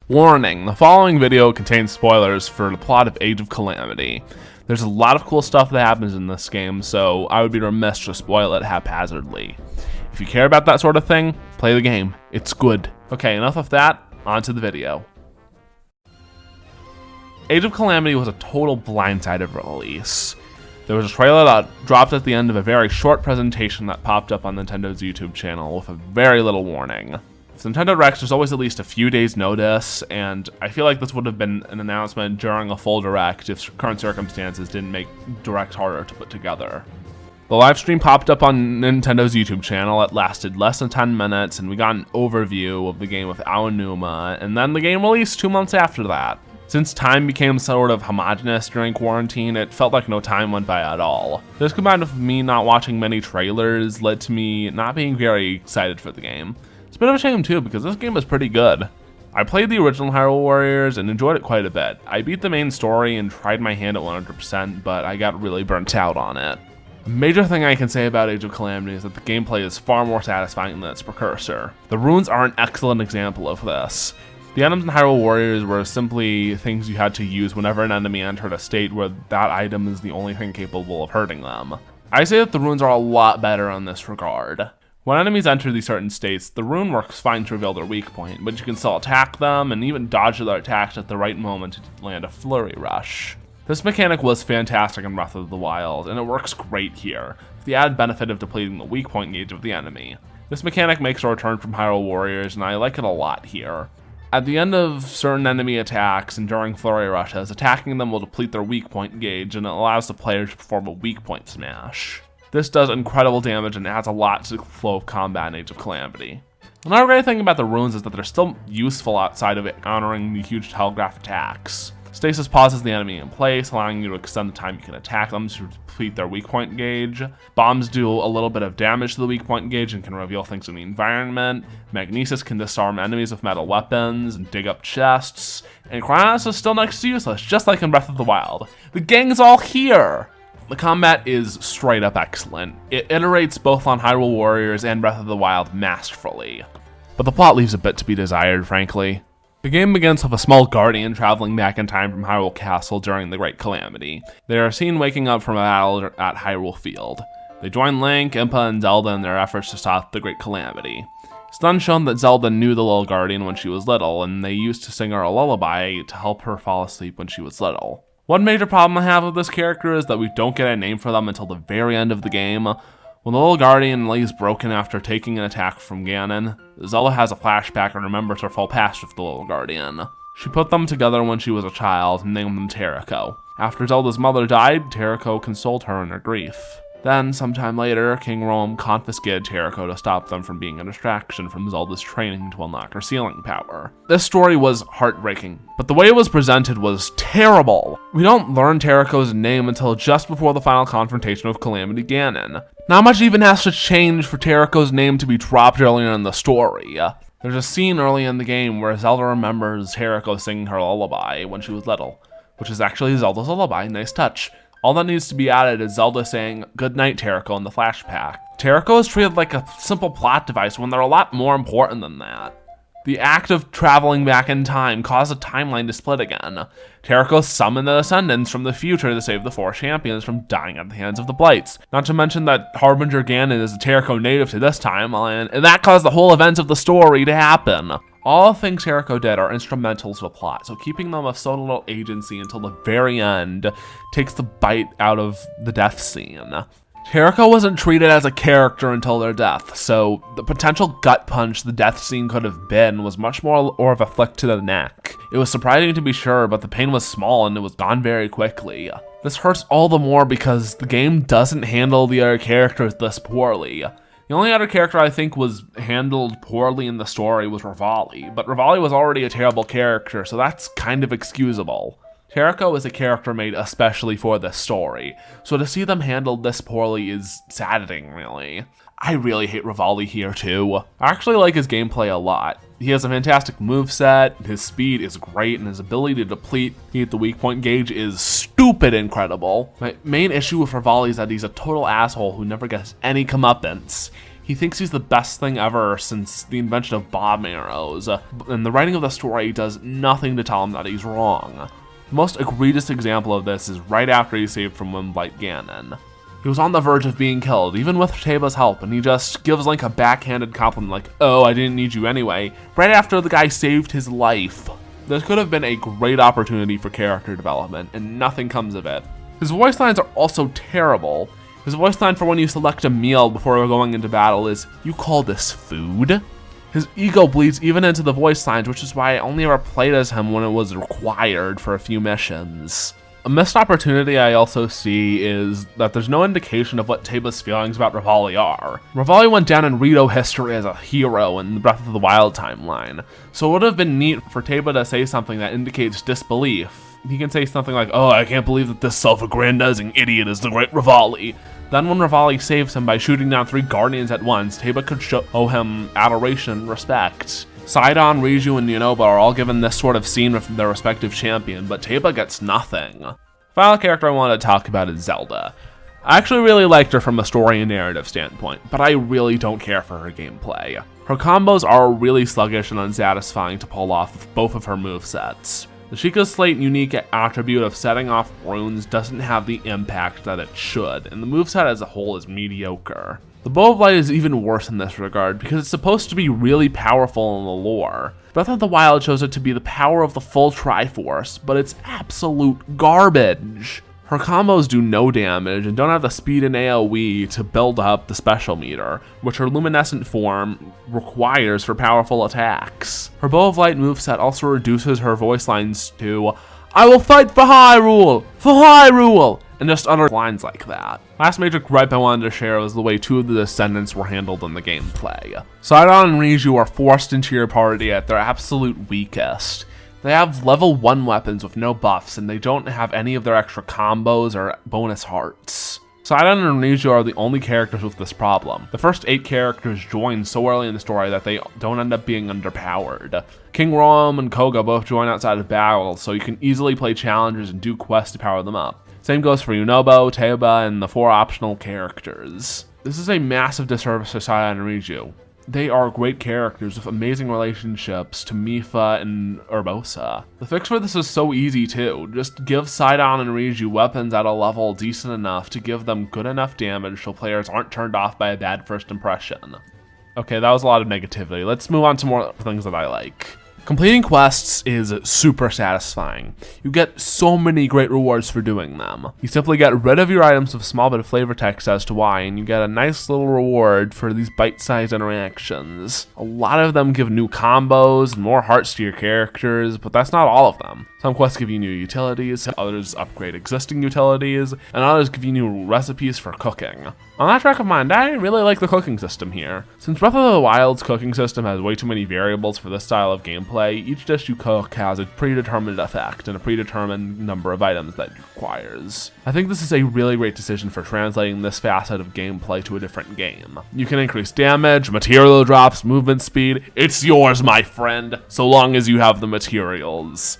Warning, the following video contains spoilers for the plot of Age of Calamity. There's a lot of cool stuff that happens in this game, so I would be remiss to spoil it haphazardly. If you care about that sort of thing, play the game. It's good. Okay, enough of that, on to the video. Age of Calamity was a total blindsided release. There was a trailer that dropped at the end of a very short presentation that popped up on Nintendo's YouTube channel with a very little warning. With Nintendo Directs, there's always at least a few days notice, and I feel like this would have been an announcement during a full Direct if current circumstances didn't make Directs harder to put together. The live stream popped up on Nintendo's YouTube channel. It lasted less than 10 minutes, and we got an overview of the game with Aonuma, and then the game released 2 months after that. Since time became sort of homogenous during quarantine, it felt like no time went by at all. This combined with me not watching many trailers led to me not being very excited for the game. It's a bit of a shame too, because this game is pretty good. I played the original Hyrule Warriors and enjoyed it quite a bit. I beat the main story and tried my hand at 100%, but I got really burnt out on it. A major thing I can say about Age of Calamity is that the gameplay is far more satisfying than its precursor. The runes are an excellent example of this. The items in Hyrule Warriors were simply things you had to use whenever an enemy entered a state where that item is the only thing capable of hurting them. I say that the runes are a lot better in this regard. When enemies enter these certain states, the rune works fine to reveal their weak point, but you can still attack them and even dodge their attacks at the right moment to land a flurry rush. This mechanic was fantastic in Breath of the Wild, and it works great here, with the added benefit of depleting the weak point gauge of the enemy. This mechanic makes a return from Hyrule Warriors, and I like it a lot here. At the end of certain enemy attacks and during flurry rushes, attacking them will deplete their weak point gauge, and it allows the player to perform a weak point smash. This does incredible damage and adds a lot to the flow of combat in Age of Calamity. Another great thing about the runes is that they're still useful outside of countering the huge telegraph attacks. Stasis pauses the enemy in place, allowing you to extend the time you can attack them to deplete their weak point gauge. Bombs do a little bit of damage to the weak point gauge and can reveal things in the environment. Magnesis can disarm enemies with metal weapons and dig up chests. And Cryonis is still next to useless, just like in Breath of the Wild. The gang's all here! The combat is straight up excellent. It iterates both on Hyrule Warriors and Breath of the Wild masterfully. But the plot leaves a bit to be desired, frankly. The game begins with a small guardian traveling back in time from Hyrule Castle during the Great Calamity. They are seen waking up from a battle at Hyrule Field. They join Link, Impa, and Zelda in their efforts to stop the Great Calamity. It's then shown that Zelda knew the little guardian when she was little, and they used to sing her a lullaby to help her fall asleep when she was little. One major problem I have with this character is that we don't get a name for them until the very end of the game. When the little guardian lays broken after taking an attack from Ganon, Zelda has a flashback and remembers her full past with the little guardian. She put them together when she was a child and named them Teriko. After Zelda's mother died, Teriko consoled her in her grief. Then, sometime later, King Rome confiscated Teriko to stop them from being a distraction from Zelda's training to unlock her sealing power. This story was heartbreaking, but the way it was presented was terrible. We don't learn Teriko's name until just before the final confrontation with Calamity Ganon. Not much even has to change for Teriko's name to be dropped earlier in the story. There's a scene early in the game where Zelda remembers Teriko singing her lullaby when she was little, which is actually Zelda's lullaby. Nice touch. All that needs to be added is Zelda saying, "Good night, Teriko," in the flashback. Teriko is treated like a simple plot device when they're a lot more important than that. The act of traveling back in time caused a timeline to split again. Teriko summoned the Descendants from the future to save the four champions from dying at the hands of the Blights. Not to mention that Harbinger Ganon is a Teriko native to this timeline, and that caused the whole events of the story to happen. All the things Teriko did are instrumental to the plot, so keeping them with so little agency until the very end takes the bite out of the death scene. Teriko wasn't treated as a character until their death, so the potential gut punch the death scene could have been was much more of a flick to the neck. It was surprising to be sure, but the pain was small and it was gone very quickly. This hurts all the more because the game doesn't handle the other characters this poorly. The only other character I think was handled poorly in the story was Revoli, but Revoli was already a terrible character, so that's kind of excusable. Teriko is a character made especially for this story, so to see them handled this poorly is saddening, really. I really hate Revoli here too. I actually like his gameplay a lot. He has a fantastic moveset, his speed is great, and his ability to deplete the weak point gauge is stupid incredible. My main issue with Revoli is that he's a total asshole who never gets any comeuppance. He thinks he's the best thing ever since the invention of bomb arrows, and the writing of the story does nothing to tell him that he's wrong. The most egregious example of this is right after he's saved from Windblight Ganon. He was on the verge of being killed, even with Teba's help, and he just gives Link a backhanded compliment like, "Oh, I didn't need you anyway," right after the guy saved his life. This could have been a great opportunity for character development, and nothing comes of it. His voice lines are also terrible. His voice line for when you select a meal before going into battle is, "You call this food?" His ego bleeds even into the voice lines, which is why I only ever played as him when it was required for a few missions. A missed opportunity I also see is that there's no indication of what Teba's feelings about Revoli are. Revoli went down in Rito history as a hero in the Breath of the Wild timeline, so it would have been neat for Teba to say something that indicates disbelief. He can say something like, "Oh, I can't believe that this self-aggrandizing idiot is the great Revoli." Then when Revoli saves him by shooting down 3 Guardians at once, Teba could show him adoration and respect. Sidon, Riju, and Yunoba are all given this sort of scene with their respective champion, but Teba gets nothing. Final character I want to talk about is Zelda. I actually really liked her from a story and narrative standpoint, but I really don't care for her gameplay. Her combos are really sluggish and unsatisfying to pull off with both of her movesets. The Sheikah Slate unique attribute of setting off runes doesn't have the impact that it should, and the moveset as a whole is mediocre. The Bow of Light is even worse in this regard, because it's supposed to be really powerful in the lore. Breath of the Wild shows it to be the power of the full Triforce, but it's absolute garbage. Her combos do no damage and don't have the speed and AoE to build up the special meter, which her luminescent form requires for powerful attacks. Her Bow of Light moveset also reduces her voice lines to, "I will fight for Hyrule! For Hyrule!" and just utter lines like that. Last major gripe I wanted to share was the way 2 of the descendants were handled in the gameplay. Sidon and Riju are forced into your party at their absolute weakest. They have level 1 weapons with no buffs, and they don't have any of their extra combos or bonus hearts. Sidon and Riju are the only characters with this problem. The first 8 characters join so early in the story that they don't end up being underpowered. King Rom and Koga both join outside of battle, so you can easily play challenges and do quests to power them up. Same goes for Yunobo, Teba, and the 4 optional characters. This is a massive disservice to Sidon and Riju. They are great characters with amazing relationships to Mipha and Urbosa. The fix for this is so easy too. Just give Sidon and Riju weapons at a level decent enough to give them good enough damage so players aren't turned off by a bad first impression. Okay, that was a lot of negativity. Let's move on to more things that I like. Completing quests is super satisfying. You get so many great rewards for doing them. You simply get rid of your items with a small bit of flavor text as to why, and you get a nice little reward for these bite-sized interactions. A lot of them give new combos and more hearts to your characters, but that's not all of them. Some quests give you new utilities, others upgrade existing utilities, and others give you new recipes for cooking. On that track of mind, I really like the cooking system here. Since Breath of the Wild's cooking system has way too many variables for this style of gameplay, each dish you cook has a predetermined effect and a predetermined number of items that it requires. I think this is a really great decision for translating this facet of gameplay to a different game. You can increase damage, material drops, movement speed. It's yours, my friend, so long as you have the materials.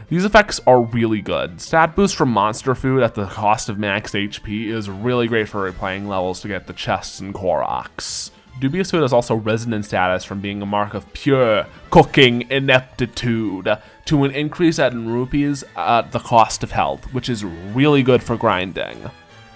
These effects are really good. Stat boost from monster food at the cost of max HP is really great for replaying levels to get the chests and Koroks. Dubious Food has also risen in status from being a mark of pure cooking ineptitude to an increase in rupees at the cost of health, which is really good for grinding.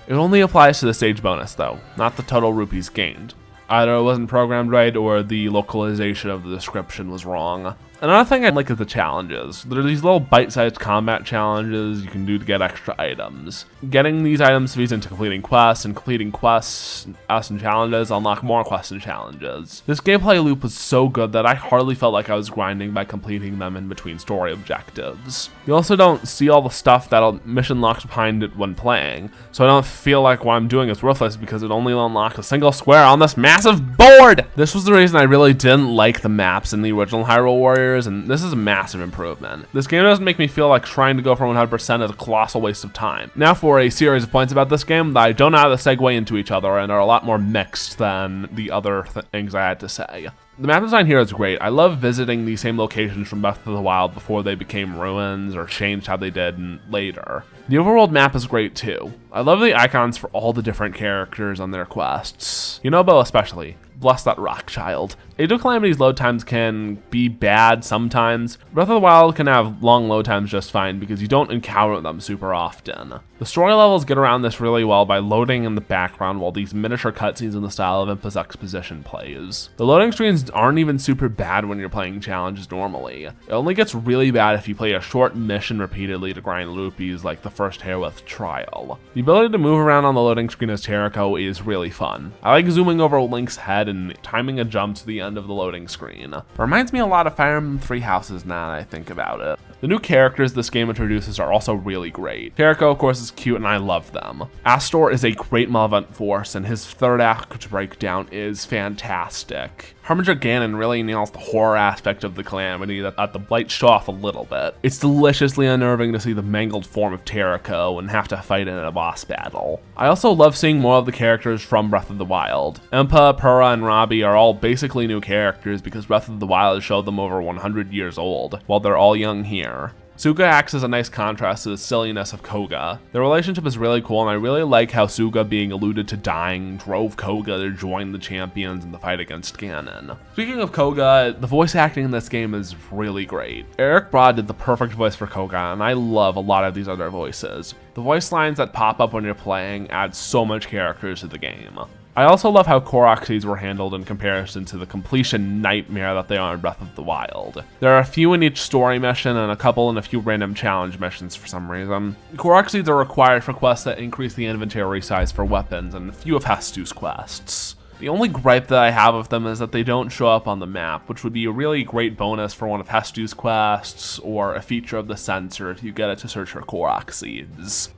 It only applies to the stage bonus though, not the total rupees gained. Either it wasn't programmed right or the localization of the description was wrong. Another thing I like is the challenges. There are these little bite-sized combat challenges you can do to get extra items. Getting these items feeds into completing quests, and completing quests and challenges unlock more quests and challenges. This gameplay loop was so good that I hardly felt like I was grinding by completing them in between story objectives. You also don't see all the stuff that a mission locks behind it when playing, so I don't feel like what I'm doing is worthless because it only unlocks a single square on this massive board! This was the reason I really didn't like the maps in the original Hyrule Warriors, and this is a massive improvement. This game doesn't make me feel like trying to go for 100% is a colossal waste of time. Now for a series of points about this game that I don't know how to segue into each other and are a lot more mixed than the other things I had to say. The map design here is great. I love visiting these same locations from Breath of the Wild before they became ruins or changed how they did later. The overworld map is great too. I love the icons for all the different characters on their quests. Yunobo especially. Bless that rock child. Age of Calamity's load times can be bad sometimes. Breath of the Wild can have long load times just fine because you don't encounter them super often. The story levels get around this really well by loading in the background while these miniature cutscenes in the style of Impa's exposition plays. The loading screens aren't even super bad when you're playing challenges normally. It only gets really bad if you play a short mission repeatedly to grind rupees like the first Herewith trial. The ability to move around on the loading screen as Terrako is really fun. I like zooming over Link's head and timing a jump to the end of the loading screen. It reminds me a lot of Fire Emblem Three Houses now that I think about it. The new characters this game introduces are also really great. Terrako, of course, is cute and I love them. Astor is a great malevolent force and his third act breakdown is fantastic. Harbinger Ganon really nails the horror aspect of the Calamity that the blights show off a little bit. It's deliciously unnerving to see the mangled form of Terrako and have to fight in a boss battle. I also love seeing more of the characters from Breath of the Wild. Impa, Purah, and Robbie are all basically new characters because Breath of the Wild showed them over 100 years old, while they're all young here. Suga acts as a nice contrast to the silliness of Koga. Their relationship is really cool and I really like how Suga being alluded to dying drove Koga to join the champions in the fight against Ganon. Speaking of Koga, the voice acting in this game is really great. Eric Broad did the perfect voice for Koga and I love a lot of these other voices. The voice lines that pop up when you're playing add so much character to the game. I also love how Korok seeds were handled in comparison to the completion nightmare that they are in Breath of the Wild. There are a few in each story mission and a couple in a few random challenge missions for some reason. Korok seeds are required for quests that increase the inventory size for weapons and a few of Hestu's quests. The only gripe that I have of them is that they don't show up on the map, which would be a really great bonus for one of Hestu's quests or a feature of the sensor if you get it to search for Korok seeds.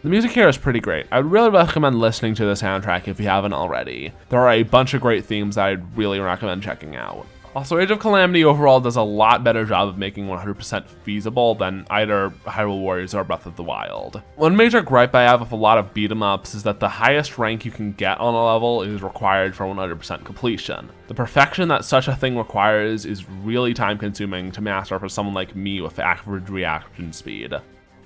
The music here is pretty great. I would really recommend listening to the soundtrack if you haven't already. There are a bunch of great themes that I'd really recommend checking out. Also, Age of Calamity overall does a lot better job of making 100% feasible than either Hyrule Warriors or Breath of the Wild. One major gripe I have with a lot of beat-em-ups is that the highest rank you can get on a level is required for 100% completion. The perfection that such a thing requires is really time-consuming to master for someone like me with average reaction speed.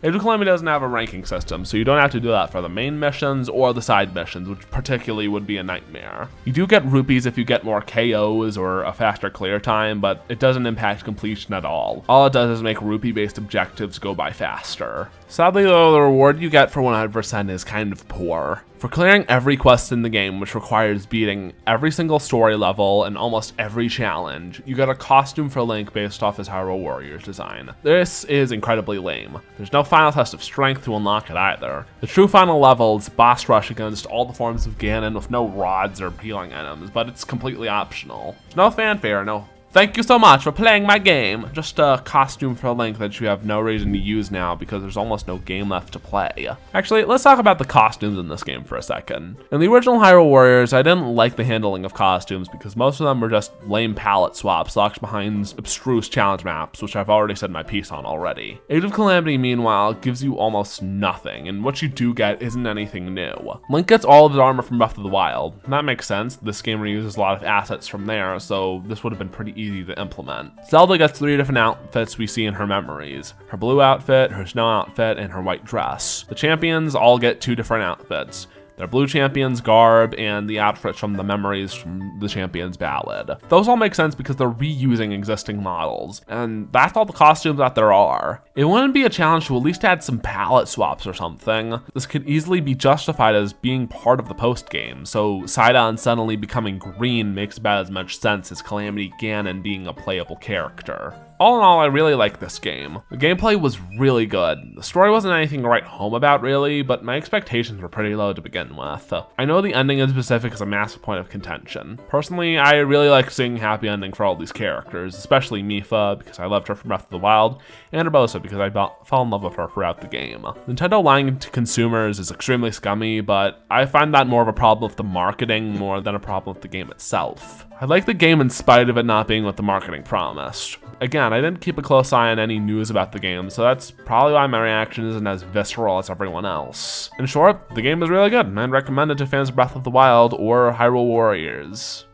Age of Calamity doesn't have a ranking system, so you don't have to do that for the main missions or the side missions, which particularly would be a nightmare. You do get rupees if you get more KOs or a faster clear time, but it doesn't impact completion at all. All it does is make rupee-based objectives go by faster. Sadly though, the reward you get for 100% is kind of poor. For clearing every quest in the game, which requires beating every single story level and almost every challenge, you get a costume for Link based off his Hyrule Warriors design. This is incredibly lame. There's no final test of strength to unlock it either. The true final level is boss rush against all the forms of Ganon with no rods or healing items, but it's completely optional. There's no fanfare, no "Thank you so much for playing my game." Just a costume for Link that you have no reason to use now because there's almost no game left to play. Actually, let's talk about the costumes in this game for a second. In the original Hyrule Warriors, I didn't like the handling of costumes because most of them were just lame palette swaps locked behind abstruse challenge maps, which I've already said my piece on already. Age of Calamity, meanwhile, gives you almost nothing, and what you do get isn't anything new. Link gets all of his armor from Breath of the Wild. That makes sense. This game reuses a lot of assets from there, so this would have been pretty easy to implement. Zelda gets 3 different outfits we see in her memories: her blue outfit, her snow outfit, and her white dress. The champions all get 2 different outfits: their blue champion's garb and the outfits from the memories from the champion's ballad. Those all make sense because they're reusing existing models, and that's all the costumes that there are. It wouldn't be a challenge to at least add some palette swaps or something. This could easily be justified as being part of the post-game, so Sidon suddenly becoming green makes about as much sense as Calamity Ganon being a playable character. All in all, I really like this game. The gameplay was really good. The story wasn't anything to write home about really, but my expectations were pretty low to begin with. I know the ending in specific is a massive point of contention. Personally, I really like seeing a happy ending for all these characters, especially Mipha because I loved her from Breath of the Wild, and Urbosa because I fell in love with her throughout the game. Nintendo lying to consumers is extremely scummy, but I find that more of a problem with the marketing more than a problem with the game itself. I like the game in spite of it not being what the marketing promised. Again, I didn't keep a close eye on any news about the game, so that's probably why my reaction isn't as visceral as everyone else. In short, the game is really good, and I'd recommend it to fans of Breath of the Wild or Hyrule Warriors.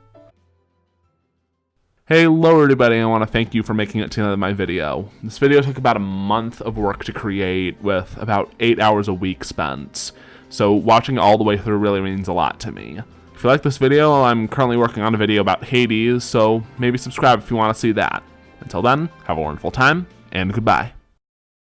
Hello everybody, I want to thank you for making it to the end of my video. This video took about a month of work to create with about 8 hours a week spent. So watching it all the way through really means a lot to me. If you like this video, I'm currently working on a video about Hades, so maybe subscribe if you want to see that. Until then, have a wonderful time, and goodbye.